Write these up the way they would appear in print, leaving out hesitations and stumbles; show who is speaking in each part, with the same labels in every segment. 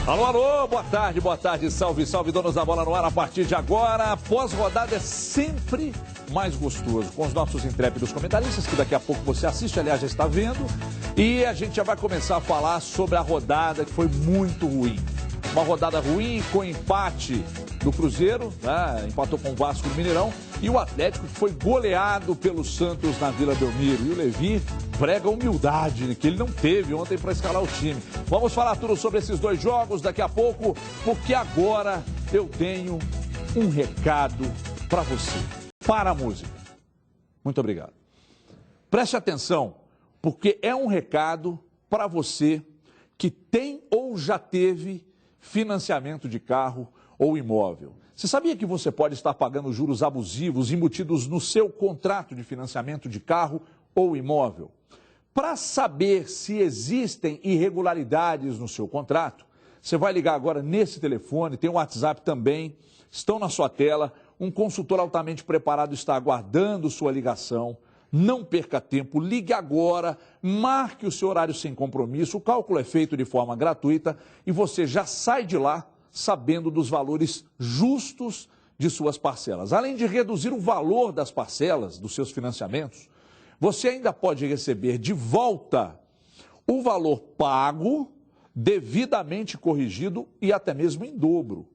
Speaker 1: Alô, alô, boa tarde, salve, salve, donos da bola no ar a partir de agora. Pós-rodada é sempre mais gostoso, com os nossos intrépidos comentaristas, que daqui a pouco você assiste, aliás, já está vendo. E a gente já vai começar a falar sobre a rodada que foi muito ruim. Uma rodada ruim com empate do Cruzeiro, né? Empatou com o Vasco no Mineirão. E o Atlético foi goleado pelo Santos na Vila Belmiro. E o Levi prega humildade, né, que ele não teve ontem para escalar o time. Vamos falar tudo sobre esses dois jogos daqui a pouco, porque agora eu tenho um recado para você. Para a música. Muito obrigado. Preste atenção, porque é um recado para você que tem ou já teve financiamento de carro ou imóvel. Você sabia que você pode estar pagando juros abusivos embutidos no seu contrato de financiamento de carro ou imóvel? Para saber se existem irregularidades no seu contrato, você vai ligar agora nesse telefone, tem um WhatsApp também, estão na sua tela, um consultor altamente preparado está aguardando sua ligação. Não perca tempo, ligue agora, marque o seu horário sem compromisso, o cálculo é feito de forma gratuita e você já sai de lá sabendo dos valores justos de suas parcelas. Além de reduzir o valor das parcelas dos seus financiamentos, você ainda pode receber de volta o valor pago, devidamente corrigido e até mesmo em dobro.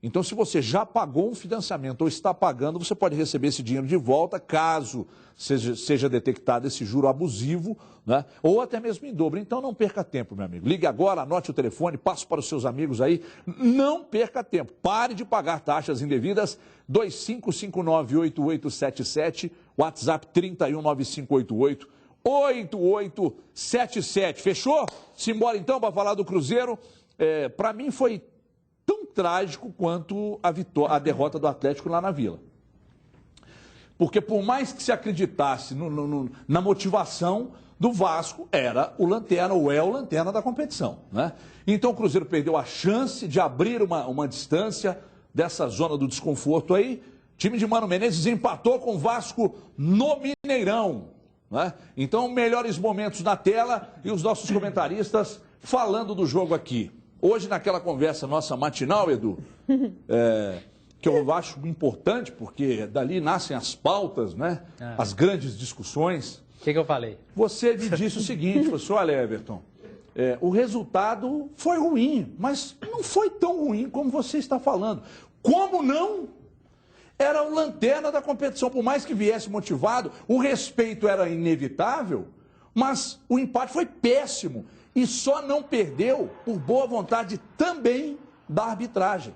Speaker 1: Então, se você já pagou um financiamento ou está pagando, você pode receber esse dinheiro de volta, caso seja detectado esse juro abusivo, né? Ou até mesmo em dobro. Então, não perca tempo, meu amigo. Ligue agora, anote o telefone, passe para os seus amigos aí. Não perca tempo. Pare de pagar taxas indevidas. 25598877, WhatsApp 3195888877. Fechou? Simbora então para falar do Cruzeiro. Para mim foi tão trágico quanto a derrota do Atlético lá na Vila. Porque por mais que se acreditasse na motivação do Vasco, era o lanterna, ou é o lanterna da competição, né? Então o Cruzeiro perdeu a chance de abrir uma distância dessa zona do desconforto aí. O time de Mano Menezes empatou com o Vasco no Mineirão, né? Então, melhores momentos na tela e os nossos comentaristas falando do jogo aqui. Hoje, naquela conversa nossa matinal, Edu, que eu acho importante, porque dali nascem as pautas, né? As grandes discussões.
Speaker 2: O que eu falei?
Speaker 1: Você me disse o seguinte, professor, olha, Everton, o resultado foi ruim, mas não foi tão ruim como você está falando. Como não? Era o lanterna da competição, por mais que viesse motivado, o respeito era inevitável, mas o empate foi péssimo. E só não perdeu por boa vontade também da arbitragem.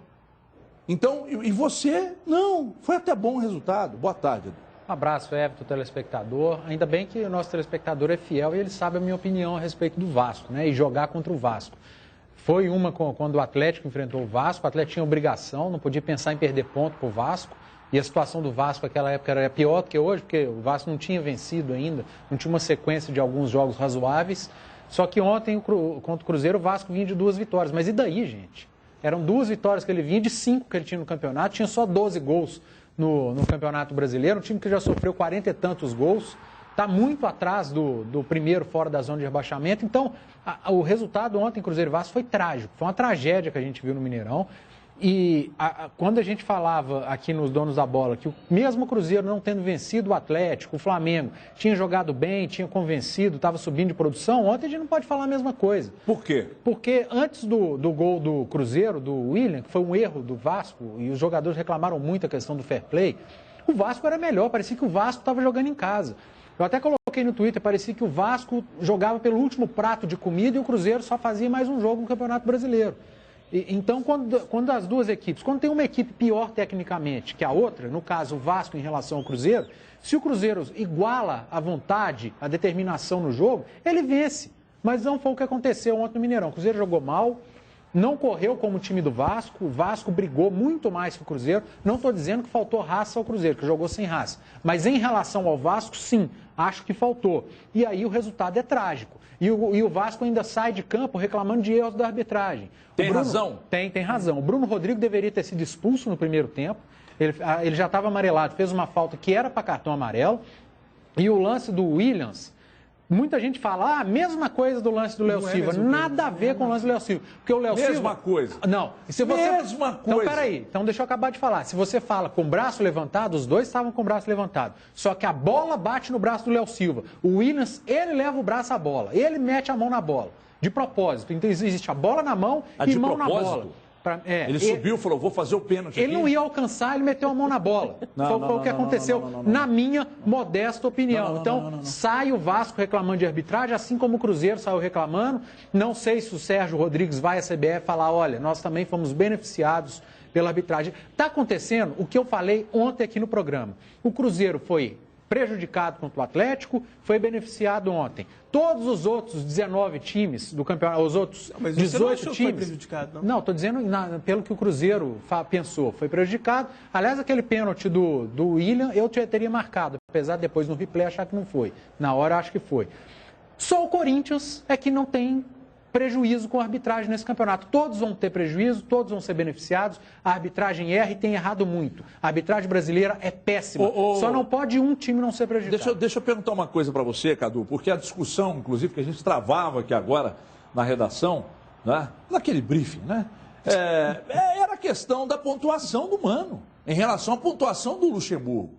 Speaker 1: Então, e você? Não, foi até bom o resultado. Boa tarde, Edu.
Speaker 2: Um abraço, Everton, telespectador. Ainda bem que o nosso telespectador é fiel e ele sabe a minha opinião a respeito do Vasco, né? E jogar contra o Vasco. Foi uma quando o Atlético enfrentou o Vasco tinha obrigação, não podia pensar em perder ponto para o Vasco. E a situação do Vasco naquela época era pior do que hoje, porque o Vasco não tinha vencido ainda, não tinha uma sequência de alguns jogos razoáveis. Só que ontem, contra o Cruzeiro, o Vasco vinha de 2 vitórias. Mas e daí, gente? Eram 2 vitórias que ele vinha, de 5 que ele tinha no campeonato. Tinha só 12 gols no Campeonato Brasileiro. Um time que já sofreu 40 e tantos gols. Está muito atrás do primeiro fora da zona de rebaixamento. Então, o resultado ontem, Cruzeiro e Vasco, foi trágico. Foi uma tragédia que a gente viu no Mineirão. E quando a gente falava aqui nos Donos da Bola que mesmo o Cruzeiro não tendo vencido o Atlético, o Flamengo tinha jogado bem, tinha convencido, estava subindo de produção, ontem a gente não pode falar a mesma coisa.
Speaker 1: Por quê?
Speaker 2: Porque antes do gol do Cruzeiro, do William, que foi um erro do Vasco, e os jogadores reclamaram muito a questão do fair play, o Vasco era melhor, parecia que o Vasco estava jogando em casa. Eu até coloquei no Twitter, parecia que o Vasco jogava pelo último prato de comida e o Cruzeiro só fazia mais um jogo no Campeonato Brasileiro. Então, quando as duas equipes, quando tem uma equipe pior tecnicamente que a outra, no caso o Vasco em relação ao Cruzeiro, se o Cruzeiro iguala a vontade, a determinação no jogo, ele vence. Mas não foi o que aconteceu ontem no Mineirão. O Cruzeiro jogou mal, não correu como o time do Vasco, o Vasco brigou muito mais que o Cruzeiro. Não estou dizendo que faltou raça ao Cruzeiro, que jogou sem raça. Mas em relação ao Vasco, sim, acho que faltou. E aí o resultado é trágico. E o Vasco ainda sai de campo reclamando de erros da arbitragem.
Speaker 1: Tem razão?
Speaker 2: Tem razão. O Bruno Rodrigo deveria ter sido expulso no primeiro tempo. Ele já estava amarelado, fez uma falta que era para cartão amarelo. E o lance do Williams Muita gente fala, a mesma coisa do lance do Léo Silva. Nada a ver com o lance do Léo Silva. Porque o Léo Silva...
Speaker 1: Mesma coisa.
Speaker 2: Não. E se você...
Speaker 1: Mesma coisa.
Speaker 2: Então, peraí. Então, deixa eu acabar de falar. Se você fala com o braço levantado, os dois estavam com o braço levantado. Só que a bola bate no braço do Léo Silva. O Williams, ele leva o braço à bola. Ele mete a mão na bola. De propósito. Então, existe a bola na mão e mão na bola.
Speaker 1: Ele subiu e falou, vou fazer o pênalti
Speaker 2: Ele não ia alcançar, ele meteu a mão na bola. Foi o que aconteceu, na minha modesta opinião. Então, sai o Vasco reclamando de arbitragem, assim como o Cruzeiro saiu reclamando. Não sei se o Sérgio Rodrigues vai à CBF falar, olha, nós também fomos beneficiados pela arbitragem. Está acontecendo o que eu falei ontem aqui no programa. O Cruzeiro foi prejudicado contra o Atlético, foi beneficiado ontem. Todos os outros 19 times do campeonato, os outros 18 times... Foi prejudicado, não? Não, estou dizendo pelo que o Cruzeiro pensou. Foi prejudicado. Aliás, aquele pênalti do William, eu teria marcado, apesar de depois no replay achar que não foi. Na hora, acho que foi. Só o Corinthians é que não tem prejuízo com a arbitragem nesse campeonato. Todos vão ter prejuízo, todos vão ser beneficiados. A arbitragem erra e tem errado muito. A arbitragem brasileira é péssima. Só não pode um time não ser prejudicado.
Speaker 1: Deixa eu perguntar uma coisa para você, Cadu, porque a discussão, inclusive, que a gente travava aqui agora na redação, né, naquele briefing, né, era a questão da pontuação do Mano, em relação à pontuação do Luxemburgo.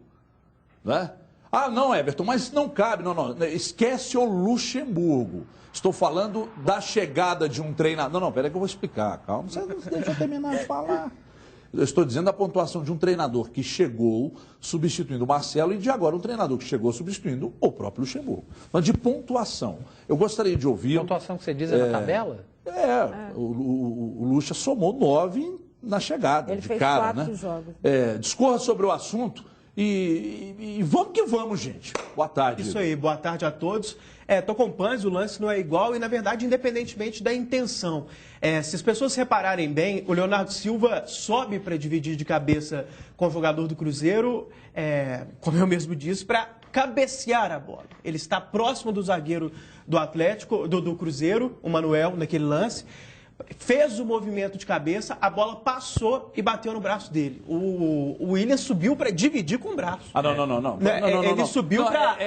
Speaker 1: Né? Ah, não, Everton, mas não cabe, não, esquece o Luxemburgo. Estou falando da chegada de um treinador. Não, peraí que eu vou explicar, calma, deixa eu terminar de falar. Eu estou dizendo a pontuação de um treinador que chegou substituindo o Marcelo e de agora um treinador que chegou substituindo o próprio Luxemburgo. Mas de pontuação, eu gostaria de ouvir...
Speaker 2: Pontuação que você diz é na tabela?
Speaker 1: O Luxa somou 9 na chegada.
Speaker 3: Ele
Speaker 1: de
Speaker 3: fez
Speaker 1: cara,
Speaker 3: 4
Speaker 1: né?
Speaker 3: jogos.
Speaker 1: Discorra sobre o assunto e vamos que vamos, gente. Boa tarde.
Speaker 4: Isso aí, boa tarde a todos. Tô com o lance não é igual e, na verdade, independentemente da intenção. Se as pessoas repararem bem, o Leonardo Silva sobe para dividir de cabeça com o jogador do Cruzeiro, como eu mesmo disse, para cabecear a bola. Ele está próximo do zagueiro do Atlético, do Cruzeiro, o Manuel, naquele lance. Fez o movimento de cabeça, a bola passou e bateu no braço dele. O William subiu para dividir com o braço.
Speaker 1: Não.
Speaker 4: Ele subiu para...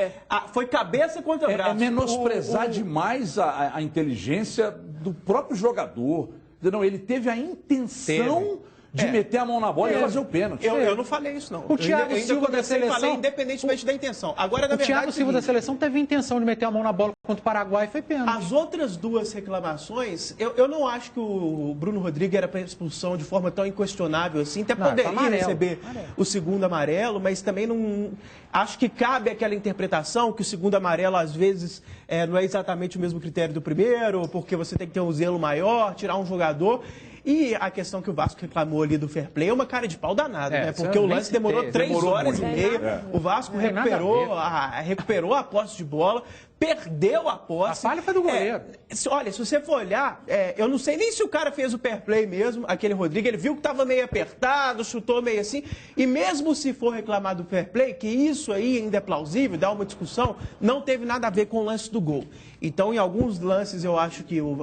Speaker 4: Foi cabeça contra braço.
Speaker 1: É menosprezar demais a inteligência do próprio jogador. Não, ele teve a intenção de meter a mão na bola e fazer o pênalti.
Speaker 4: Eu não falei isso, não.
Speaker 2: O Thiago Silva da seleção...
Speaker 4: falei independentemente da intenção. Agora, na verdade,
Speaker 2: o Thiago Silva da seleção teve a intenção de meter a mão na bola contra o Paraguai e foi pênalti.
Speaker 4: As outras duas reclamações, eu não acho que o Bruno Rodrigues era para expulsão de forma tão inquestionável assim. Até poderia receber o segundo amarelo, mas também não... Acho que cabe aquela interpretação que o segundo amarelo, às vezes, não é exatamente o mesmo critério do primeiro, porque você tem que ter um zelo maior, tirar um jogador... E a questão que o Vasco reclamou ali do fair play é uma cara de pau danada, né? Porque o lance demorou 3 horas e meia. O Vasco recuperou a posse de bola, perdeu a posse.
Speaker 2: A falha foi do goleiro.
Speaker 4: Olha, se você for olhar, eu não sei nem se o cara fez o fair play mesmo, aquele Rodrigo, ele viu que estava meio apertado, chutou meio assim, e mesmo se for reclamar do fair play, que isso aí ainda é plausível, dá uma discussão, não teve nada a ver com o lance do gol. Então, em alguns lances, eu acho que o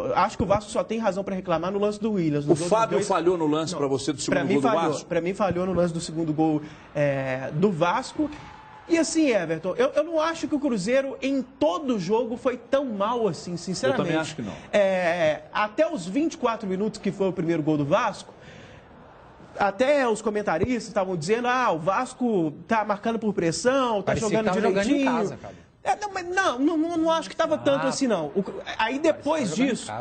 Speaker 4: Vasco só tem razão para reclamar no lance do Williams.
Speaker 1: O Fábio falhou no lance para você do segundo gol do Vasco?
Speaker 4: Para mim, falhou no lance do segundo gol do Vasco. E assim, Everton, eu não acho que o Cruzeiro em todo o jogo foi tão mal assim, sinceramente.
Speaker 1: Eu também acho que não.
Speaker 4: Até os 24 minutos que foi o primeiro gol do Vasco, até os comentaristas estavam dizendo, o Vasco tá marcando por pressão, tá jogando direitinho.
Speaker 2: Jogando em casa, cara.
Speaker 4: Não acho que estava tanto assim, não. Aí depois disso,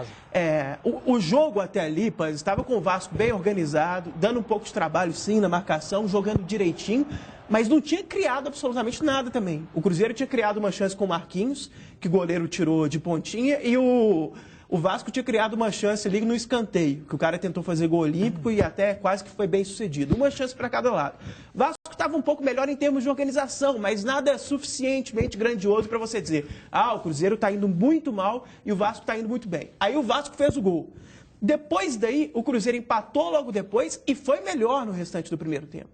Speaker 4: o jogo até ali, estava com o Vasco bem organizado, dando um pouco de trabalho sim na marcação, jogando direitinho, mas não tinha criado absolutamente nada também. O Cruzeiro tinha criado uma chance com o Marquinhos, que o goleiro tirou de pontinha, e o Vasco tinha criado uma chance ali no escanteio, que o cara tentou fazer gol olímpico e até quase que foi bem sucedido. Uma chance para cada lado. O Vasco estava um pouco melhor em termos de organização, mas nada suficientemente grandioso para você dizer, o Cruzeiro está indo muito mal e o Vasco está indo muito bem. Aí o Vasco fez o gol. Depois daí, o Cruzeiro empatou logo depois e foi melhor no restante do primeiro tempo.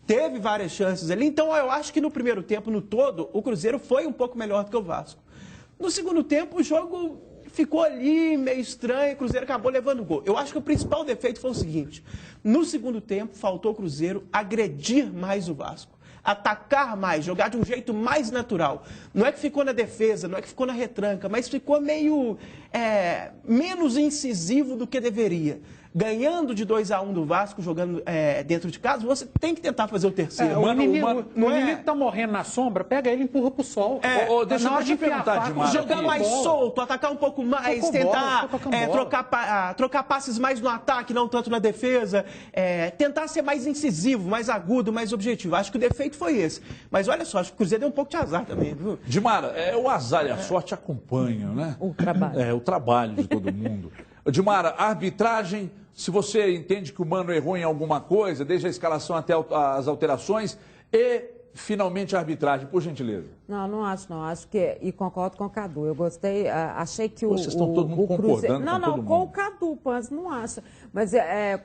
Speaker 4: Teve várias chances ali, então eu acho que no primeiro tempo, no todo, o Cruzeiro foi um pouco melhor do que o Vasco. No segundo tempo, o jogo ficou ali meio estranho, o Cruzeiro acabou levando o gol. Eu acho que o principal defeito foi o seguinte, no segundo tempo, faltou o Cruzeiro agredir mais o Vasco. atacar mais, jogar de um jeito mais natural. Não é que ficou na defesa, não é que ficou na retranca, mas ficou meio menos incisivo do que deveria. Ganhando de 2-1 do Vasco, jogando dentro de casa, você tem que tentar fazer o terceiro.
Speaker 2: O inimigo tá morrendo na sombra, pega ele e empurra pro sol.
Speaker 1: Deixa eu te perguntar, Dimara.
Speaker 4: Jogar mais solto, atacar um pouco mais, tentar trocar passes mais no ataque, não tanto na defesa. Tentar ser mais incisivo, mais agudo, mais objetivo. Acho que o defeito foi esse. Mas olha só, acho que o Cruzeiro deu um pouco de azar também, viu?
Speaker 1: Dimara, o azar e a sorte acompanham, né?
Speaker 3: O trabalho.
Speaker 1: O trabalho de todo mundo. Dimara, a arbitragem, se você entende que o Mano errou em alguma coisa, desde a escalação até as alterações, e finalmente a arbitragem, por gentileza.
Speaker 3: Não acho não. Acho que, e concordo com o Cadu, eu gostei, achei que
Speaker 1: Vocês estão todo mundo concordando
Speaker 3: Não,
Speaker 1: com todo mundo.
Speaker 3: Com o Cadu, Panzi, não acha. Mas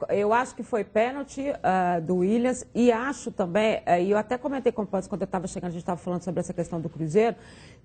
Speaker 3: eu acho que foi pênalti do Williams e acho também, e eu até comentei com o Panzi quando eu estava chegando, a gente estava falando sobre essa questão do Cruzeiro,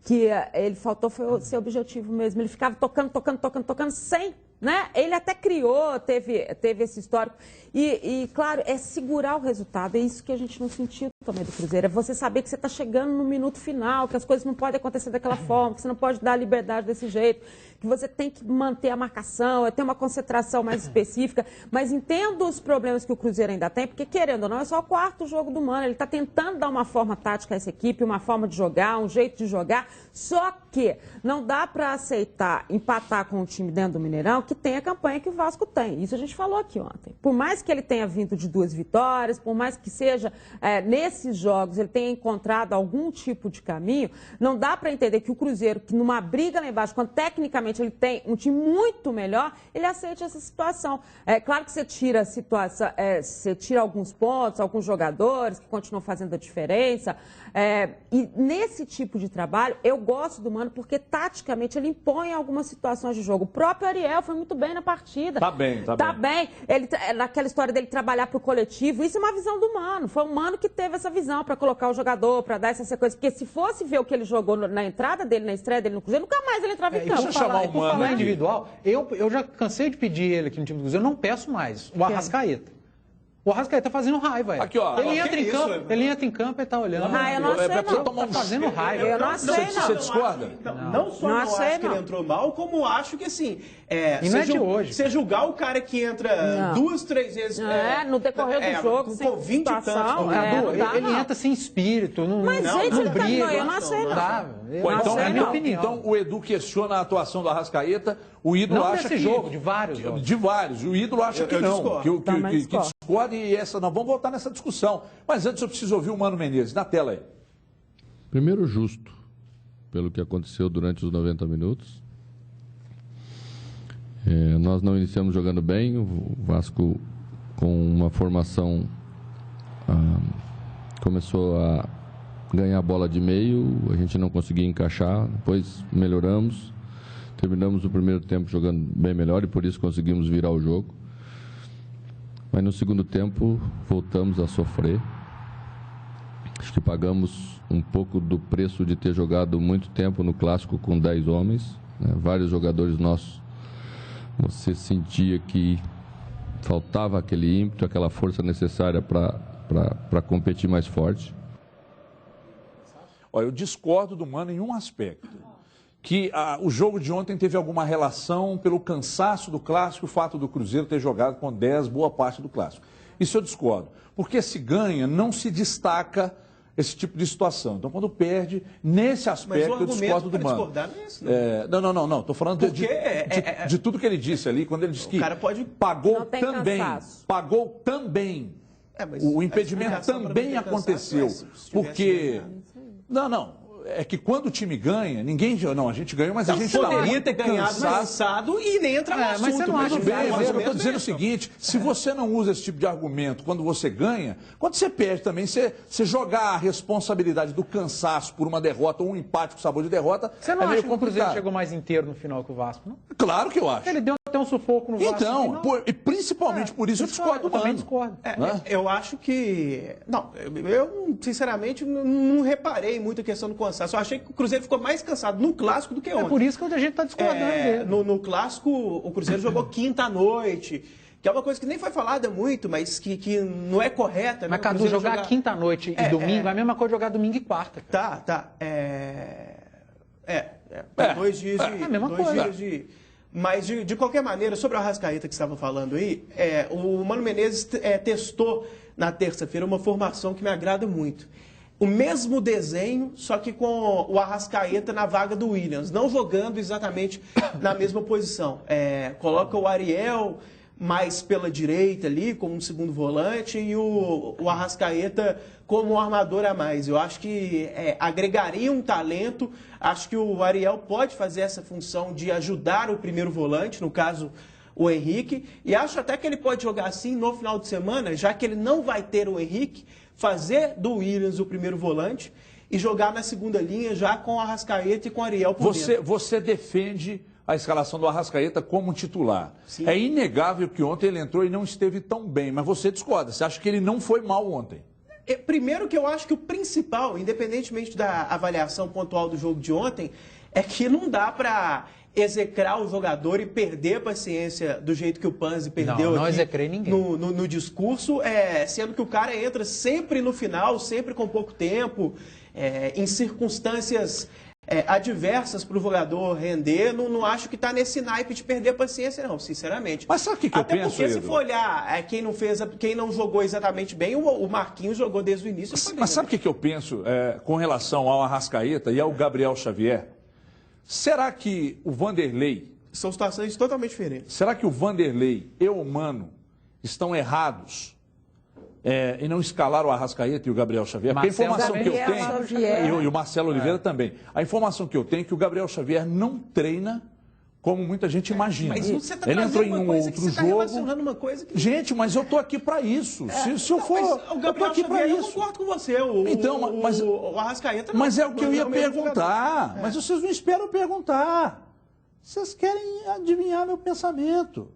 Speaker 3: que ele faltou foi ser objetivo mesmo. Ele ficava tocando sem, né? Ele até criou, teve esse histórico. E, claro, é segurar o resultado. É isso que a gente não sentiu também do Cruzeiro. É você saber que você está chegando no minuto final, que as coisas não podem acontecer daquela forma, que você não pode dar liberdade desse jeito, que você tem que manter a marcação, ter uma concentração mais específica. Mas entendo os problemas que o Cruzeiro ainda tem, porque, querendo ou não, é só o quarto jogo do Mano. Ele está tentando dar uma forma tática a essa equipe, uma forma de jogar, um jeito de jogar. Só que não dá para aceitar empatar com o time dentro do Mineirão que tem a campanha que o Vasco tem. Isso a gente falou aqui ontem. Por mais que ele tenha vindo de 2 vitórias, por mais que seja nesses jogos ele tenha encontrado algum tipo de caminho, não dá para entender que o Cruzeiro, que numa briga lá embaixo, quando tecnicamente ele tem um time muito melhor, ele aceite essa situação. É claro que você tira a situação, você tira alguns pontos, alguns jogadores que continuam fazendo a diferença. E nesse tipo de trabalho, eu gosto do Mano porque taticamente ele impõe algumas situações de jogo. O próprio Ariel foi muito bem na partida.
Speaker 1: Tá bem.
Speaker 3: Ele, naquela história dele trabalhar pro coletivo, isso é uma visão do Mano. Foi o Mano que teve essa visão para colocar o jogador, para dar essa sequência. Porque se fosse ver o que ele jogou na entrada dele, na estreia dele no Cruzeiro, nunca mais ele entrava em campo.
Speaker 1: Deixa eu chamar o Mano
Speaker 2: falar individual, eu já cansei de pedir ele aqui no time do Cruzeiro, eu não peço mais. O Arrascaeta. O Arrascaeta tá fazendo raiva.
Speaker 1: Aqui, ó.
Speaker 2: Ele entra em campo e tá olhando.
Speaker 3: Eu não achei, não.
Speaker 2: Tá fazendo raiva.
Speaker 3: Eu não achei, não.
Speaker 1: Você discorda?
Speaker 4: Não só não acho que ele entrou mal, como acho que, assim...
Speaker 2: E não é de hoje.
Speaker 4: Você julgar o cara que entra 2, 3 vezes...
Speaker 3: no decorrer do jogo,
Speaker 4: com 20 e tantos.
Speaker 2: Ele entra sem espírito, não briga.
Speaker 3: Eu não achei, não.
Speaker 1: É minha opinião. Então, o Edu questiona a atuação do Arrascaeta, o ídolo acha que...
Speaker 2: Não desse jogo, de vários jogos.
Speaker 1: De vários. O ídolo acha que não. Que discorda e nós vamos voltar nessa discussão. Mas antes eu preciso ouvir o Mano Menezes. Na tela aí.
Speaker 5: Primeiro, justo pelo que aconteceu durante os 90 minutos. Nós não iniciamos jogando bem. O Vasco, com uma formação, começou a ganhar a bola de meio. A gente não conseguia encaixar. Depois melhoramos. Terminamos o primeiro tempo jogando bem melhor e por isso conseguimos virar o jogo. Mas no segundo tempo voltamos a sofrer. Acho que pagamos um pouco do preço de ter jogado muito tempo no Clássico com 10 homens, né? Vários jogadores nossos, você sentia que faltava aquele ímpeto, aquela força necessária para competir mais forte.
Speaker 1: Olha, eu discordo do Mano em um aspecto. Que o jogo de ontem teve alguma relação pelo cansaço do Clássico, o fato do Cruzeiro ter jogado com 10 boa parte do Clássico. Isso eu discordo. Porque se ganha, não se destaca esse tipo de situação. Então, quando perde, nesse aspecto, eu discordo do Mano.
Speaker 4: Discordar não é isso, não.
Speaker 1: Não. Estou falando de tudo que ele disse ali, quando ele disse que pagou também. O impedimento também aconteceu. Porque... Não. É que quando o time ganha, a gente ganhou, mas a gente
Speaker 4: poderia ter ganhado cansado e nem entrar no assunto.
Speaker 2: Mas você não acha
Speaker 1: bem, mas eu estou dizendo o seguinte, se você não usa esse tipo de argumento quando você ganha, quando você perde também, você jogar a responsabilidade do cansaço por uma derrota ou um empate com sabor de derrota,
Speaker 2: você não acha que o Cruzeiro chegou mais inteiro no final que o Vasco, não?
Speaker 1: Claro que eu acho.
Speaker 2: Ele deu até um sufoco no Vasco.
Speaker 1: Então, e principalmente por isso eu discordo.
Speaker 2: Eu também discordo.
Speaker 4: Eu acho que... Não, eu sinceramente não reparei muito a questão do cansaço. Eu achei que o Cruzeiro ficou mais cansado no Clássico do que ontem.
Speaker 2: É por isso que a gente está discordando dele.
Speaker 4: No Clássico, o Cruzeiro jogou quinta à noite, que é uma coisa que nem foi falada muito, mas que não é correta.
Speaker 2: Mas, Cadu, jogar quinta-noite e domingo é a mesma coisa jogar domingo e quarta.
Speaker 4: Tá. 2 dias de...
Speaker 2: É a mesma coisa.
Speaker 4: Mas, de qualquer maneira, sobre o Arrascaeta que você estava falando aí, o Mano Menezes testou na terça-feira uma formação que me agrada muito. O mesmo desenho, só que com o Arrascaeta na vaga do Williams, não jogando exatamente na mesma posição. Coloca o Ariel mais pela direita ali, como um segundo volante, e o Arrascaeta como um armador a mais. Eu acho que agregaria um talento, acho que o Ariel pode fazer essa função de ajudar o primeiro volante, no caso o Henrique, e acho até que ele pode jogar assim no final de semana, já que ele não vai ter o Henrique, fazer do Williams o primeiro volante e jogar na segunda linha já com o Arrascaeta e com o Ariel por dentro.
Speaker 1: Você defende a escalação do Arrascaeta como titular.
Speaker 4: Sim.
Speaker 1: É inegável que ontem ele entrou e não esteve tão bem, mas você discorda, você acha que ele não foi mal ontem?
Speaker 4: Primeiro que eu acho que o principal, independentemente da avaliação pontual do jogo de ontem, é que não dá para execrar o jogador e perder a paciência do jeito que o Panzi perdeu
Speaker 2: não execrei ninguém.
Speaker 4: No discurso, sendo que o cara entra sempre no final, sempre com pouco tempo, em circunstâncias adversas para o jogador render. Não acho que está nesse naipe de perder a paciência, não, sinceramente.
Speaker 1: Mas sabe o que eu penso,
Speaker 4: Até porque, se for olhar quem não jogou exatamente bem, o Marquinhos jogou desde o início.
Speaker 1: Mas sabe o que eu penso com relação ao Arrascaeta e ao Gabriel Xavier? Será que o Vanderlei...
Speaker 4: São situações totalmente diferentes.
Speaker 1: Será que o Vanderlei e o Mano estão errados em não escalar o Arrascaeta e o Gabriel Xavier? Porque a informação que eu tenho... E o Marcelo Oliveira também. A informação que eu tenho é que o Gabriel Xavier não treina como muita gente imagina.
Speaker 4: Mas você tá
Speaker 1: ele entrou em um outro
Speaker 4: você
Speaker 1: jogo.
Speaker 4: Uma coisa que...
Speaker 1: Gente, mas eu tô aqui para isso. Se eu for, eu tô aqui para isso.
Speaker 4: Eu concordo com você. O Arrascaeta não.
Speaker 1: Mas é o que eu ia perguntar. Mas vocês não esperam perguntar. Vocês querem adivinhar meu pensamento.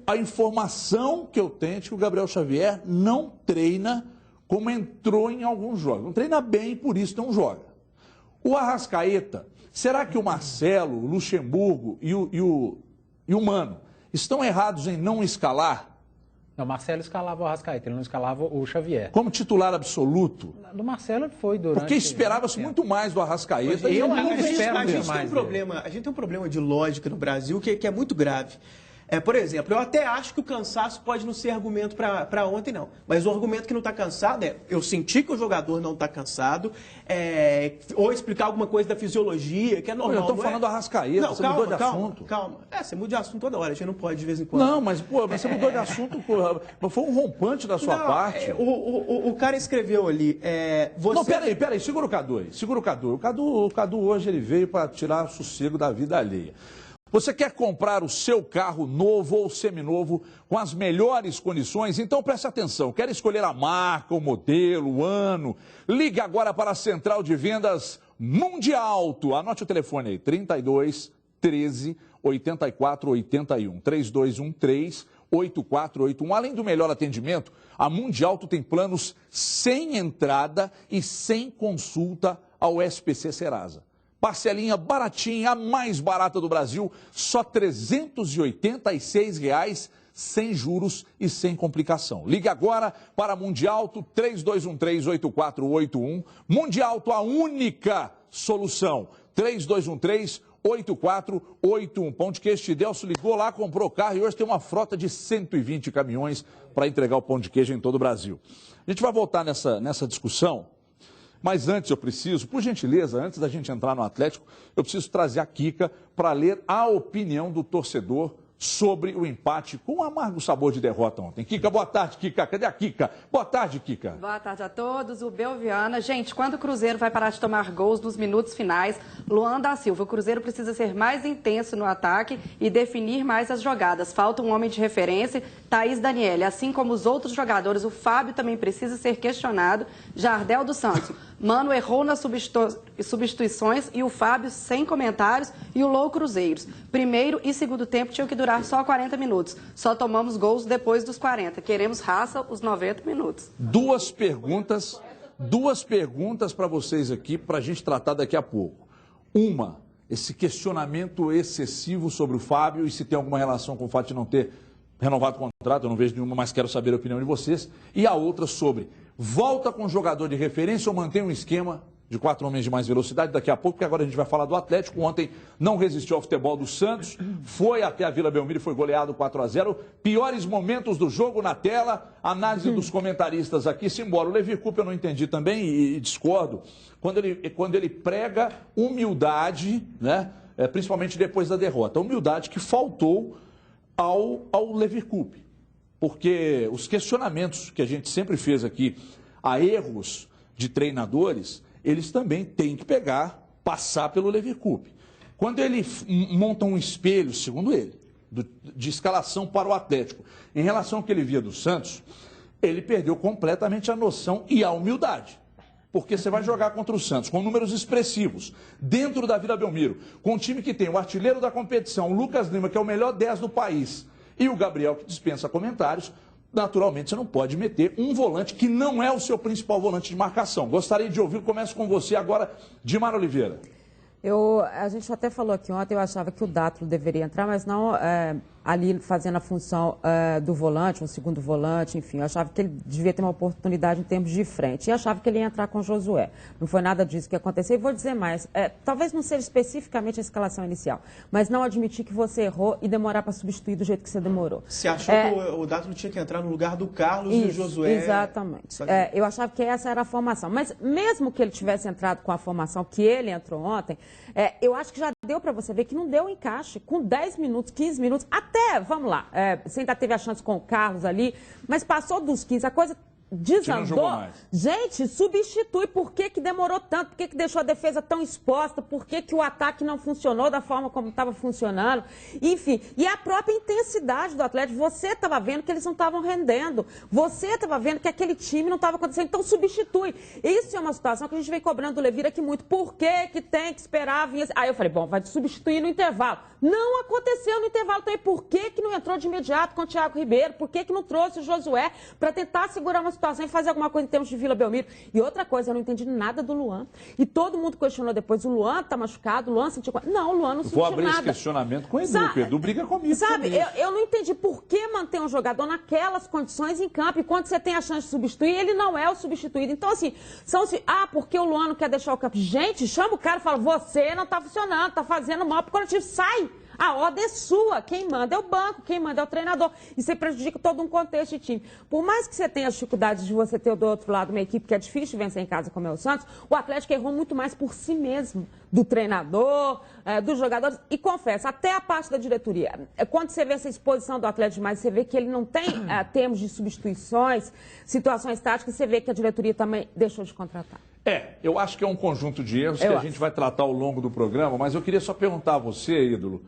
Speaker 1: A informação que eu tenho é que o Gabriel Xavier não treina como entrou em alguns jogos. Não treina bem, por isso não joga. O Arrascaeta... Será que o Marcelo, o Luxemburgo e o Mano estão errados em não escalar?
Speaker 2: Não, o Marcelo escalava o Arrascaeta, ele não escalava o Xavier.
Speaker 1: Como titular absoluto?
Speaker 2: Do Marcelo foi durante...
Speaker 1: Porque esperava-se muito mais do Arrascaeta.
Speaker 4: A gente tem um problema de lógica no Brasil que é muito grave. Por exemplo, eu até acho que o cansaço pode não ser argumento para ontem, não. Mas o argumento que não está cansado eu senti que o jogador não está cansado, ou explicar alguma coisa da fisiologia, que é normal.
Speaker 1: Eu estou falando do Arrascaeta, você mudou de assunto.
Speaker 4: Calma. Você muda de assunto toda hora, a gente não pode de vez em quando.
Speaker 1: Não, mas você mudou de assunto, foi um rompante da sua parte.
Speaker 4: O cara escreveu ali...
Speaker 1: Não, peraí, segura o Cadu aí, O Cadu hoje ele veio para tirar sossego da vida alheia. Você quer comprar o seu carro novo ou seminovo com as melhores condições? Então preste atenção. Quer escolher a marca, o modelo, o ano? Ligue agora para a Central de Vendas Mundialto. Anote o telefone aí, 32 13 84 81. 3213 8481. Além do melhor atendimento, a Mundialto tem planos sem entrada e sem consulta ao SPC Serasa. Parcelinha baratinha, a mais barata do Brasil, só R$ 386, sem juros e sem complicação. Ligue agora para Mundialto 3213-8481. Mundialto, a única solução. 3213-8481. Pão de queijo Tidelso ligou lá, comprou carro e hoje tem uma frota de 120 caminhões para entregar o pão de queijo em todo o Brasil. A gente vai voltar nessa discussão. Mas antes eu preciso, por gentileza, antes da gente entrar no Atlético, eu preciso trazer a Kika para ler a opinião do torcedor sobre o empate com um amargo sabor de derrota ontem. Kika, boa tarde, Kika. Cadê a Kika? Boa tarde, Kika.
Speaker 6: Boa tarde a todos. O Belviana. Gente, quando o Cruzeiro vai parar de tomar gols nos minutos finais, Luan da Silva, o Cruzeiro precisa ser mais intenso no ataque e definir mais as jogadas. Falta um homem de referência, Thaís Daniele. Assim como os outros jogadores, o Fábio também precisa ser questionado. Jardel dos Santos. Mano errou nas substituições e o Fábio sem comentários e o Lou Cruzeiros. Primeiro e segundo tempo tinham que durar só 40 minutos. Só tomamos gols depois dos 40. Queremos raça os 90 minutos.
Speaker 1: Duas perguntas para vocês aqui, para a gente tratar daqui a pouco. Uma, esse questionamento excessivo sobre o Fábio e se tem alguma relação com o fato de não ter renovado o contrato, eu não vejo nenhuma, mas quero saber a opinião de vocês. E a outra sobre, volta com jogador de referência ou mantém um esquema de 4 homens de mais velocidade daqui a pouco, porque agora a gente vai falar do Atlético. Ontem não resistiu ao futebol do Santos, foi até a Vila Belmiro e foi goleado 4-0. Piores momentos do jogo na tela, análise dos comentaristas aqui, simbora. O Levi Coupe eu não entendi também e discordo, quando ele prega humildade, né? Principalmente depois da derrota. A humildade que faltou ao Levi Coupe, porque os questionamentos que a gente sempre fez aqui a erros de treinadores, eles também têm que passar pelo Levi Coupe. Quando ele monta um espelho, segundo ele, de escalação para o Atlético, em relação ao que ele via do Santos, ele perdeu completamente a noção e a humildade. Porque você vai jogar contra o Santos com números expressivos, dentro da Vila Belmiro, com um time que tem o artilheiro da competição, o Lucas Lima, que é o melhor 10 do país, e o Gabriel, que dispensa comentários. Naturalmente, você não pode meter um volante que não é o seu principal volante de marcação. Gostaria de ouvir, começo com você agora, Dimar Oliveira.
Speaker 3: A gente até falou aqui ontem, eu achava que o Dátulo deveria entrar, mas não ali fazendo a função do volante, um segundo volante, enfim. Eu achava que ele devia ter uma oportunidade em termos de frente. E achava que ele ia entrar com o Josué. Não foi nada disso que aconteceu. E vou dizer mais, talvez não seja especificamente a escalação inicial, mas não admitir que você errou e demorar para substituir do jeito que você demorou.
Speaker 4: Você achou que o Dátulo tinha que entrar no lugar do Carlos e o Josué?
Speaker 3: Exatamente. Eu achava que essa era a formação. Mas mesmo que ele tivesse entrado com a formação que ele entrou ontem, eu acho que já deu para você ver que não deu encaixe. Com 10 minutos, 15 minutos, até, vamos lá, você ainda teve a chance com o Carlos ali, mas passou dos 15, a coisa desandou. Gente, substitui. Por que demorou tanto? Por que deixou a defesa tão exposta? Por que o ataque não funcionou da forma como estava funcionando? Enfim, e a própria intensidade do Atlético. Você estava vendo que eles não estavam rendendo. Você estava vendo que aquele time não estava acontecendo. Então, substitui. Isso é uma situação que a gente vem cobrando do Levir aqui muito. Por que tem que esperar vir? Aí eu falei, bom, vai substituir no intervalo. Não aconteceu no intervalo também. Por que não entrou de imediato com o Thiago Ribeiro? Por que não trouxe o Josué para tentar segurar uma situação e fazer alguma coisa em termos de Vila Belmiro? E outra coisa, eu não entendi nada do Luan. E todo mundo questionou depois, o Luan tá machucado, o Luan sentiu... Não, o Luan não sentiu nada.
Speaker 1: Vou abrir esse questionamento com o Edu, o Edu briga comigo.
Speaker 3: Sabe, eu não entendi por que manter um jogador naquelas condições em campo e quando você tem a chance de substituir, ele não é o substituído. Então, assim, porque o Luan não quer deixar o campo. Gente, chama o cara e fala, você não tá funcionando, tá fazendo mal pro coletivo, sai! A ordem é sua, quem manda é o banco, quem manda é o treinador. E você prejudica todo um contexto de time. Por mais que você tenha as dificuldades de você ter do outro lado uma equipe que é difícil de vencer em casa como é o Santos, o Atlético errou muito mais por si mesmo, do treinador, dos jogadores. E confesso, até a parte da diretoria. Quando você vê essa exposição do Atlético demais, você vê que ele não tem termos de substituições, situações táticas, você vê que a diretoria também deixou de contratar.
Speaker 1: Eu acho que é um conjunto de erros que a gente vai tratar ao longo do programa, mas eu queria só perguntar a você, ídolo,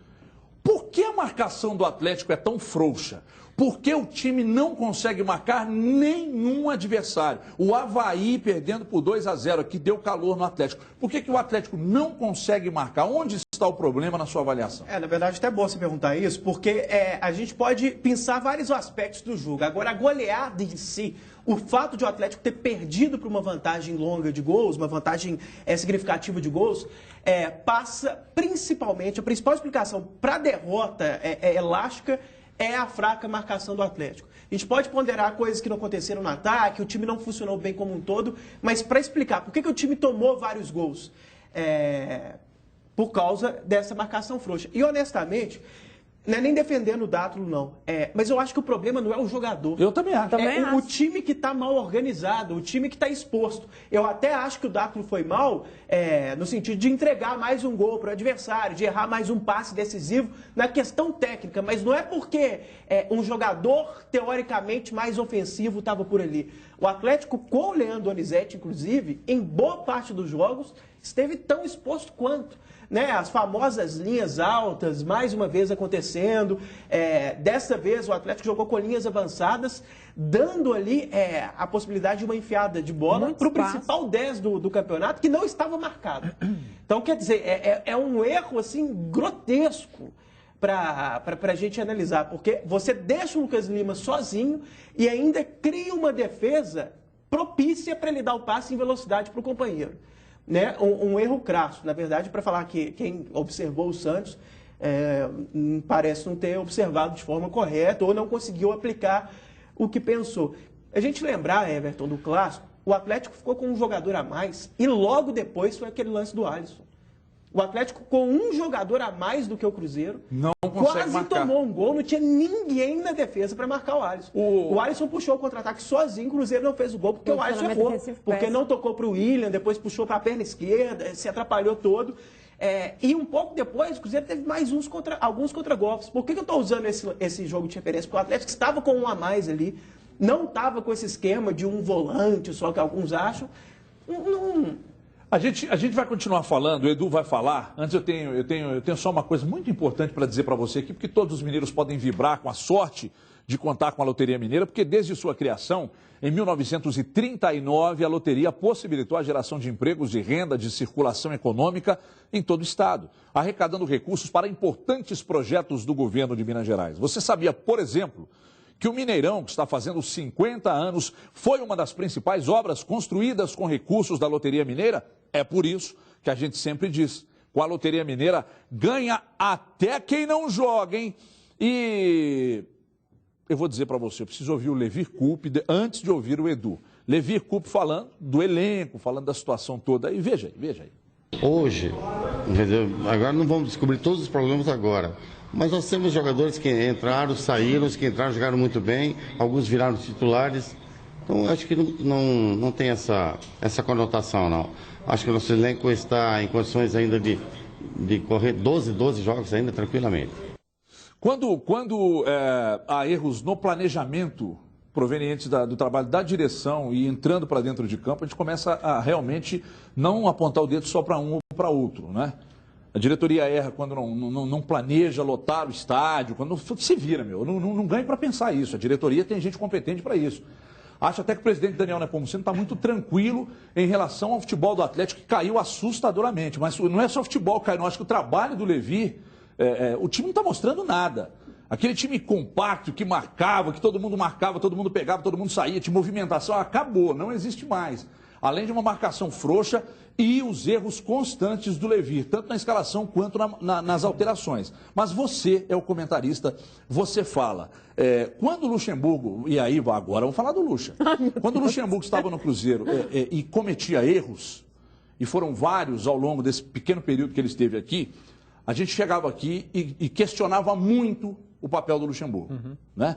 Speaker 1: por que a marcação do Atlético é tão frouxa? Por que o time não consegue marcar nenhum adversário? O Avaí perdendo por 2-0 aqui deu calor no Atlético. Por que o Atlético não consegue marcar? Onde está o problema na sua avaliação?
Speaker 4: Na verdade, até é bom você perguntar isso, porque a gente pode pensar vários aspectos do jogo. Agora, a goleada em si, o fato de o Atlético ter perdido para uma vantagem longa de gols, uma vantagem significativa de gols, passa principalmente, a principal explicação para a derrota elástica é a fraca marcação do Atlético. A gente pode ponderar coisas que não aconteceram no ataque, o time não funcionou bem como um todo, mas para explicar por que o time tomou vários gols, por causa dessa marcação frouxa. E honestamente, não é nem defendendo o Dátulo, não. Mas eu acho que o problema não é o jogador.
Speaker 1: Eu também acho.
Speaker 4: O time que está mal organizado, o time que está exposto. Eu até acho que o Dátulo foi mal no sentido de entregar mais um gol para o adversário, de errar mais um passe decisivo na questão técnica, mas não é porque um jogador teoricamente mais ofensivo estava por ali. O Atlético, com o Leandro Donizete, inclusive, em boa parte dos jogos, esteve tão exposto quanto. As famosas linhas altas, mais uma vez acontecendo. Dessa vez o Atlético jogou com linhas avançadas, dando ali a possibilidade de uma enfiada de bola para o principal 10 do campeonato, que não estava marcado. Então, quer dizer, é um erro assim grotesco para a gente analisar, porque você deixa o Lucas Lima sozinho e ainda cria uma defesa propícia para ele dar o passe em velocidade para o companheiro. Um erro crasso, na verdade, para falar que quem observou o Santos parece não ter observado de forma correta ou não conseguiu aplicar o que pensou. A gente lembrar, Everton, do clássico, o Atlético ficou com um jogador a mais e logo depois foi aquele lance do Alisson. O Atlético, com um jogador a mais do que o Cruzeiro,
Speaker 1: não consegue
Speaker 4: quase tomou um gol, não tinha ninguém na defesa para marcar o Alisson. O Alisson puxou o contra-ataque sozinho, o Cruzeiro não fez o gol porque o Alisson errou, porque não tocou para o William, depois puxou para a perna esquerda, se atrapalhou todo. E um pouco depois, o Cruzeiro teve mais alguns contra-golpes. Por que eu estou usando esse jogo de referência? Porque o Atlético estava com um a mais ali, não estava com esse esquema de um volante, só que alguns acham.
Speaker 1: A gente vai continuar falando, o Edu vai falar. Antes eu tenho só uma coisa muito importante para dizer para você aqui, porque todos os mineiros podem vibrar com a sorte de contar com a Loteria Mineira, porque desde sua criação, em 1939, a loteria possibilitou a geração de empregos, de renda, de circulação econômica em todo o estado, arrecadando recursos para importantes projetos do governo de Minas Gerais. Você sabia, por exemplo, que o Mineirão, que está fazendo 50 anos, foi uma das principais obras construídas com recursos da Loteria Mineira? É por isso que a gente sempre diz, com a Loteria Mineira ganha até quem não joga, hein? E eu vou dizer para você, eu preciso ouvir o Levir Coupe antes de ouvir o Edu. Levir Coupe falando do elenco, falando da situação toda. E veja aí.
Speaker 7: Hoje, agora não vamos descobrir todos os problemas agora. Mas nós temos jogadores que entraram, saíram, os que entraram jogaram muito bem, alguns viraram titulares. Então, acho que não tem essa conotação, não. Acho que o nosso elenco está em condições ainda de correr 12 jogos ainda tranquilamente.
Speaker 1: Quando há erros no planejamento provenientes do trabalho da direção e entrando para dentro de campo, a gente começa a realmente não apontar o dedo só para um ou para outro, né? A diretoria erra quando não planeja lotar o estádio, quando se vira, não ganha para pensar isso. A diretoria tem gente competente para isso. Acho até que o presidente Daniel Nepomuceno está muito tranquilo em relação ao futebol do Atlético, que caiu assustadoramente. Mas não é só o futebol que caiu, não. Acho que o trabalho do Levir, o time não está mostrando nada. Aquele time compacto, que marcava, que todo mundo marcava, todo mundo pegava, todo mundo saía, de movimentação, acabou, não existe mais. Além de uma marcação frouxa e os erros constantes do Levir, tanto na escalação quanto nas alterações. Mas você é o comentarista, você fala. Quando o Luxemburgo, e aí agora vamos falar do Luxa, quando o Luxemburgo estava no Cruzeiro e cometia erros, e foram vários ao longo desse pequeno período que ele esteve aqui, a gente chegava aqui e questionava muito o papel do Luxemburgo, né?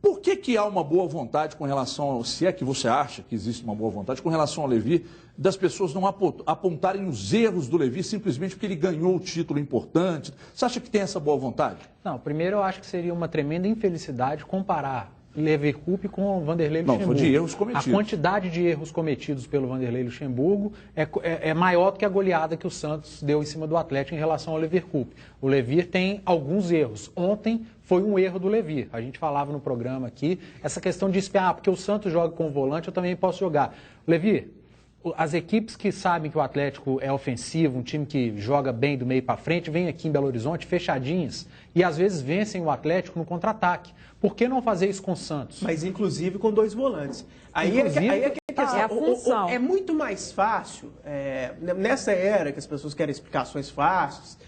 Speaker 1: Por que há uma boa vontade com relação, se é que você acha que existe uma boa vontade com relação ao Levir, das pessoas não apontarem os erros do Levir simplesmente porque ele ganhou o título importante? Você acha que tem essa boa vontade?
Speaker 2: Não, primeiro eu acho que seria uma tremenda infelicidade comparar Levir Coupe com o Vanderlei Luxemburgo.
Speaker 1: Não, foi de erros cometidos.
Speaker 2: A quantidade de erros cometidos pelo Vanderlei Luxemburgo é maior do que a goleada que o Santos deu em cima do Atlético em relação ao Levir Coupe. O Levir tem alguns erros. Ontem foi um erro do Levir. A gente falava no programa aqui, essa questão de espiar, porque o Santos joga com o volante, eu também posso jogar. Levir, as equipes que sabem que o Atlético é ofensivo, um time que joga bem do meio para frente, vêm aqui em Belo Horizonte fechadinhas e às vezes vencem o Atlético no contra-ataque. Por que não fazer isso com o Santos?
Speaker 4: Mas inclusive com 2 volantes. Aí é a função. É muito mais fácil, nessa era que as pessoas querem explicações fáceis,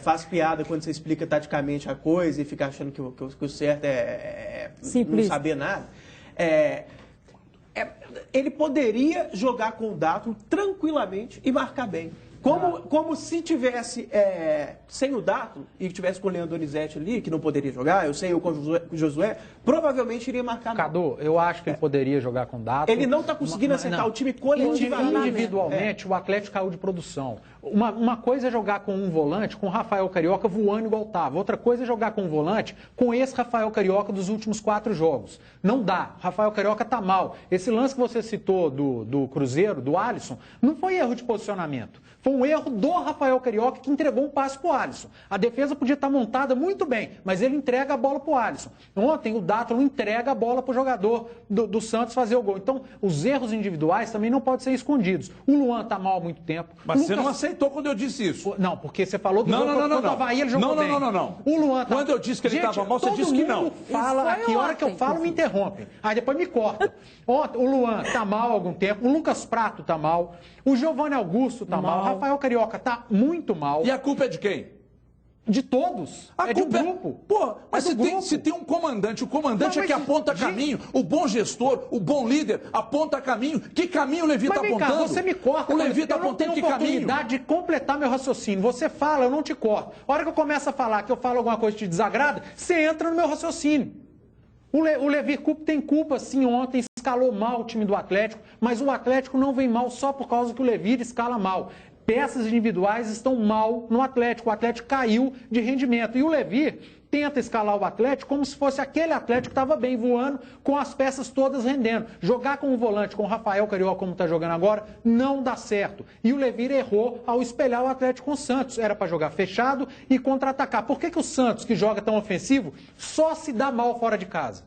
Speaker 4: faz piada quando você explica taticamente a coisa e fica achando que o certo é não saber nada. Ele poderia jogar com o Dátilo tranquilamente e marcar bem. Como se tivesse sem o Dátilo e tivesse com o Leandro Donizete ali, que não poderia jogar, eu sei, eu com o Josué, provavelmente iria marcar.
Speaker 2: Cadu, eu acho que ele poderia jogar com o Dátilo.
Speaker 4: Ele não está conseguindo acertar o time coletivamente.
Speaker 2: Individualmente, o Atlético caiu de produção. Uma coisa é jogar com um volante, com o Rafael Carioca voando igual estava. Outra coisa é jogar com um volante, com esse Rafael Carioca dos últimos 4 jogos. Não dá. Rafael Carioca está mal. Esse lance que você citou do Cruzeiro, do Alisson, não foi erro de posicionamento. Foi um erro do Rafael Carioca que entregou um passe para o Alisson. A defesa podia estar montada muito bem, mas ele entrega a bola para o Alisson. Ontem o Dátilo entrega a bola para o jogador do Santos fazer o gol. Então, os erros individuais também não podem ser escondidos. O Luan está mal há muito tempo.
Speaker 1: Mas você não aceitou quando eu disse isso.
Speaker 2: Não, porque você falou do jogo contra o Avaí, ele jogou bem.
Speaker 1: Não.
Speaker 2: O Luan tá...
Speaker 1: Quando eu disse que ele estava mal, você disse que não.
Speaker 2: Fala aqui, a hora que eu falo, me interrompem. Aí depois me corta. Ontem, o Luan está mal há algum tempo, o Lucas Prato está mal, o Giovanni Augusto está mal, o Rafael Carioca está muito mal.
Speaker 1: E a culpa é de quem?
Speaker 2: de todos.
Speaker 1: A
Speaker 2: é de um
Speaker 1: culpa
Speaker 2: grupo.
Speaker 1: Pô, mas
Speaker 2: grupo.
Speaker 1: se tem um comandante, o comandante é que aponta caminho. O bom gestor, o bom líder aponta caminho. Que caminho o Levi está apontando?
Speaker 2: Cá, você me corta.
Speaker 1: O Levi está apontando que caminho? Eu não tenho oportunidade
Speaker 2: de completar meu raciocínio. Você fala, eu não te corto. A hora que eu começo a falar que eu falo alguma coisa que te desagrada, você entra no meu raciocínio. O Levi tem culpa, sim, ontem escalou mal o time do Atlético, mas o Atlético não vem mal só por causa que o Levi escala mal. Peças individuais estão mal no Atlético. O Atlético caiu de rendimento. E o Levi tenta escalar o Atlético como se fosse aquele Atlético que estava bem voando, com as peças todas rendendo. Jogar com o volante, com o Rafael Carioca, como está jogando agora, não dá certo. E o Levi errou ao espelhar o Atlético com o Santos. Era para jogar fechado e contra-atacar. Por que o Santos, que joga tão ofensivo, só se dá mal fora de casa?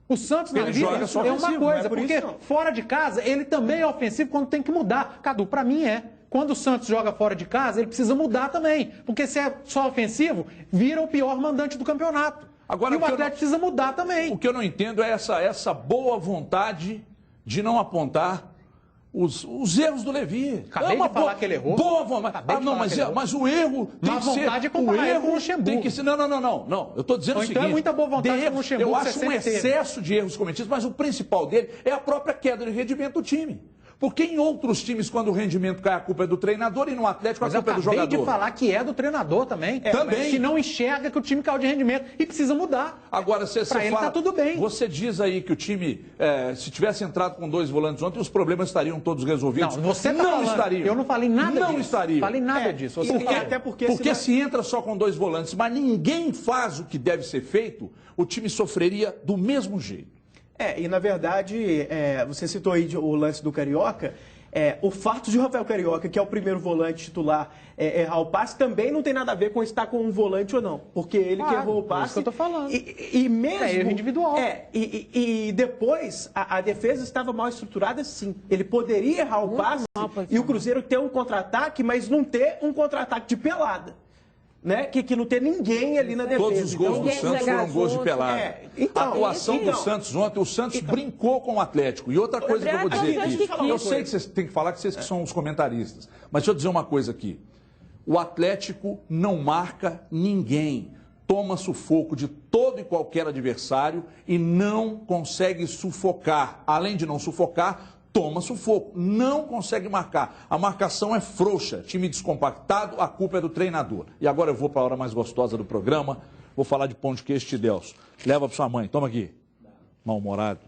Speaker 2: O Santos na vida é uma coisa, porque fora de casa ele também é ofensivo quando tem que mudar. Cadu, para mim é. Quando o Santos joga fora de casa, ele precisa mudar também. Porque se é só ofensivo, vira o pior mandante do campeonato. Agora, e o Atlético precisa mudar também.
Speaker 1: O que eu não entendo é essa boa vontade de não apontar os erros do Levi.
Speaker 2: Acabei de falar que ele errou.
Speaker 1: Boa vontade. Mas o erro tem que ser...
Speaker 2: vontade é comparar ele com o Luxemburgo.
Speaker 1: Tem que ser... Não. Eu estou dizendo o seguinte...
Speaker 2: Então é muita boa vontade com o Luxemburgo.
Speaker 1: Eu acho um excesso de erros cometidos, mas o principal dele é a própria queda de rendimento do time. Porque em outros times, quando o rendimento cai, a culpa é do treinador, e no Atlético a culpa é do jogador.
Speaker 2: Mas eu acabei de falar que é do treinador também.
Speaker 1: Também.
Speaker 2: Que não enxerga que o time caiu de rendimento e precisa mudar.
Speaker 1: Agora, pra ele tá tudo bem. Você diz aí que o time, se tivesse entrado com 2 volantes ontem, os problemas estariam todos resolvidos.
Speaker 2: Não, você tá falando.
Speaker 1: Estariam.
Speaker 2: Eu não falei nada disso.
Speaker 1: Não estariam.
Speaker 2: Falei nada disso.
Speaker 1: Até porque se entra só com 2 volantes, mas ninguém faz o que deve ser feito, o time sofreria do mesmo jeito.
Speaker 4: E na verdade, você citou aí o lance do Carioca. O fato de o Rafael Carioca, que é o primeiro volante titular, errar o passe, também não tem nada a ver com estar com um volante ou não. Porque ele que errou o passe.
Speaker 2: É isso que eu tô falando.
Speaker 4: E mesmo.
Speaker 2: É erro individual.
Speaker 4: E depois, a defesa estava mal estruturada, sim. Ele poderia errar o passe e o Cruzeiro ter um contra-ataque, mas não ter um contra-ataque de pelada. Né? Que não tem ninguém ali na defesa.
Speaker 1: Todos os gols do Santos foram gols de pelada. A atuação do Santos ontem, o Santos brincou com o Atlético. E outra coisa que eu vou dizer aqui, eu sei que vocês têm que falar que vocês que são os comentaristas, mas deixa eu dizer uma coisa aqui. O Atlético não marca ninguém, toma sufoco de todo e qualquer adversário e não consegue sufocar. Além de não sufocar, toma sufoco, não consegue marcar. A marcação é frouxa, time descompactado, a culpa é do treinador. E agora eu vou para a hora mais gostosa do programa, vou falar de pão de queijo Tidelso. Leva para sua mãe, toma aqui. Mal-humorado.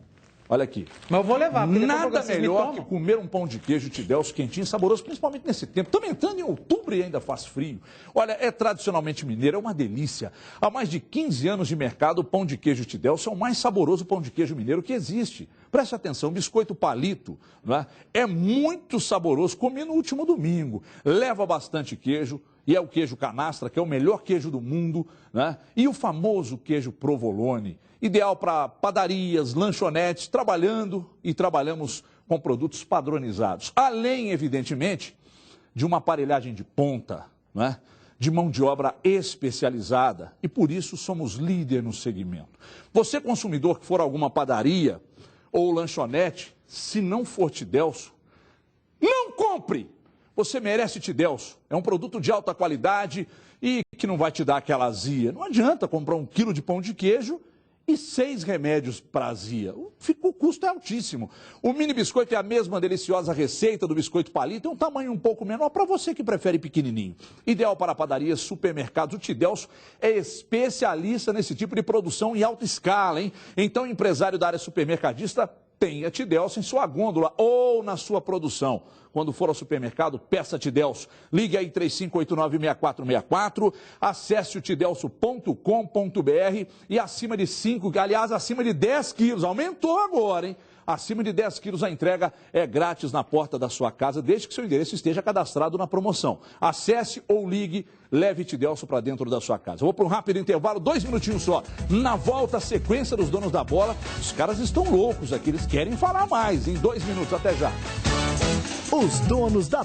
Speaker 1: Olha aqui.
Speaker 2: Mas eu vou levar.
Speaker 1: Nada melhor que comer um pão de queijo Tidelso quentinho e saboroso, principalmente nesse tempo. Estamos entrando em outubro e ainda faz frio. Olha, é tradicionalmente mineiro, é uma delícia. Há mais de 15 anos de mercado, o pão de queijo Tidelso é o mais saboroso pão de queijo mineiro que existe. Preste atenção, o biscoito palito, não é? É muito saboroso, comi no último domingo. Leva bastante queijo, e é o queijo canastra, que é o melhor queijo do mundo, né? E o famoso queijo provolone, ideal para padarias, lanchonetes, trabalhamos com produtos padronizados. Além, evidentemente, de uma aparelhagem de ponta, né? De mão de obra especializada, e por isso somos líder no segmento. Você, consumidor que for a alguma padaria ou lanchonete, se não for Tidelso, não compre! Você merece Tidelso. É um produto de alta qualidade e que não vai te dar aquela azia. Não adianta comprar 1 quilo de pão de queijo e 6 remédios para azia. O custo é altíssimo. O mini biscoito é a mesma deliciosa receita do biscoito palito, é um tamanho um pouco menor para você que prefere pequenininho. Ideal para padarias, supermercados. O Tidelso é especialista nesse tipo de produção em alta escala, hein? Então, empresário da área supermercadista, tenha Tidelso em sua gôndola ou na sua produção. Quando for ao supermercado, peça Tidelso. Ligue aí 3589-6464, acesse o tidelso.com.br e acima de 10 quilos, aumentou agora, hein? Acima de 10 quilos a entrega é grátis na porta da sua casa, desde que seu endereço esteja cadastrado na promoção. Acesse ou ligue, leve Tidelso para dentro da sua casa. Vou para um rápido intervalo, 2 minutinhos só. Na volta, a sequência dos donos da bola. Os caras estão loucos aqui, eles querem falar mais. Em 2 minutos, até já.
Speaker 8: Os donos da